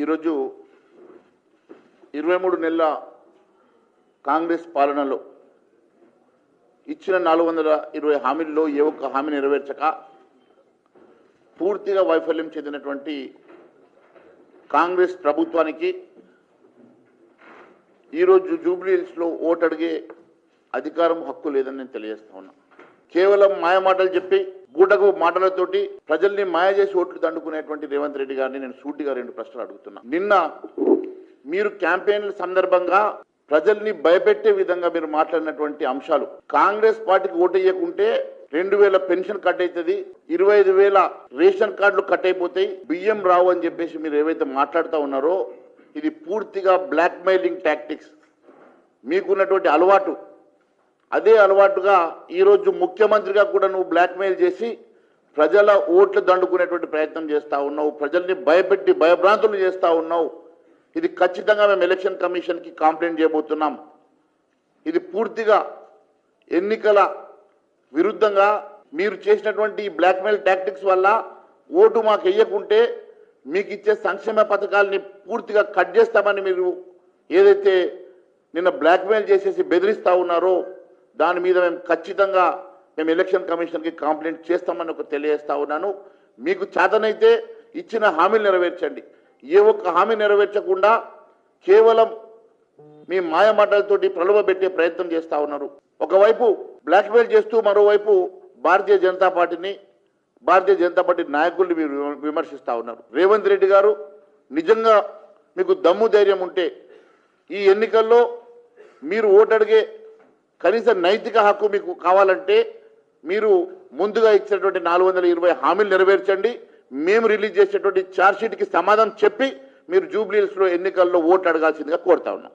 ఈరోజు 23 నెలల కాంగ్రెస్ పాలనలో ఇచ్చిన 420 హామీల్లో ఏ ఒక్క హామీ నెరవేర్చక పూర్తిగా వైఫల్యం చెందినటువంటి కాంగ్రెస్ ప్రభుత్వానికి ఈరోజు జూబ్లీ హిల్స్లో ఓటు అడిగే అధికారం హక్కు లేదని నేను తెలియజేస్తా ఉన్నా. కేవలం మాయ మాటలు చెప్పి గూటకు మాటలతోటి ప్రజల్ని మాయ చేసి ఓట్లు దండుకునేటువంటి రేవంత్ రెడ్డి గారిని నేను సూటిగా 2 ప్రశ్నలు అడుగుతున్నా. నిన్న మీరు క్యాంపెయిన్ల సందర్భంగా ప్రజల్ని భయపెట్టే విధంగా మీరు మాట్లాడినటువంటి అంశాలు, కాంగ్రెస్ పార్టీకి ఓటు వేయకుంటే 2000 పెన్షన్ కట్ అవుతుంది, 25,000 రేషన్ కార్డులు కట్ అయిపోతాయి, బియ్యం రావు అని చెప్పేసి మీరు ఏవైతే మాట్లాడుతూ ఉన్నారో ఇది పూర్తిగా బ్లాక్ మెయిలింగ్ టాక్టిక్స్. మీకున్నటువంటి అలవాటు, అదే అలవాటుగా ఈరోజు ముఖ్యమంత్రిగా కూడా నువ్వు బ్లాక్మెయిల్ చేసి ప్రజల ఓట్లు దండుకునేటువంటి ప్రయత్నం చేస్తూ ఉన్నావు, ప్రజల్ని భయపెట్టి భయభ్రాంతులు చేస్తూ ఉన్నావు. ఇది ఖచ్చితంగా మేము ఎలక్షన్ కమిషన్కి కంప్లైంట్ చేయబోతున్నాం. ఇది పూర్తిగా ఎన్నికల విరుద్ధంగా మీరు చేసినటువంటి బ్లాక్మెయిల్ టాక్టిక్స్ వల్ల ఓటు మాకు వేయకుంటే మీకు ఇచ్చే సంక్షేమ పథకాలని పూర్తిగా కట్ చేస్తామని మీరు ఏదైతే నిన్న బ్లాక్మెయిల్ చేసేసి బెదిరిస్తూ ఉన్నారో దాని మీద మేము ఖచ్చితంగా ఎలక్షన్ కమిషన్కి కంప్లైంట్ చేస్తామని తెలియజేస్తా ఉన్నాను. మీకు చేతనైతే ఇచ్చిన హామీలు నెరవేర్చండి. ఏ ఒక్క హామీ నెరవేర్చకుండా కేవలం మీ మాయ మాటలతోటి ప్రలోభపెట్టే ప్రయత్నం చేస్తూ ఉన్నారు. ఒకవైపు బ్లాక్మెయిల్ చేస్తూ మరోవైపు భారతీయ జనతా పార్టీని, భారతీయ జనతా పార్టీ నాయకుల్ని మీరు విమర్శిస్తూ ఉన్నారు. రేవంత్ రెడ్డి గారు, నిజంగా మీకు దమ్ము ధైర్యం ఉంటే ఈ ఎన్నికల్లో మీరు ఓటు అడిగే కనీస నైతిక హక్కు మీకు కావాలంటే మీరు ముందుగా ఇచ్చినటువంటి 420 హామీలు నెరవేర్చండి. మేము రిలీజ్ చేసేటువంటి ఛార్జ్షీట్కి సమాధానం చెప్పి మీరు జూబ్లీ హిల్స్లో ఎన్నికల్లో ఓటు అడగాల్సిందిగా కోరుతా ఉన్నాం.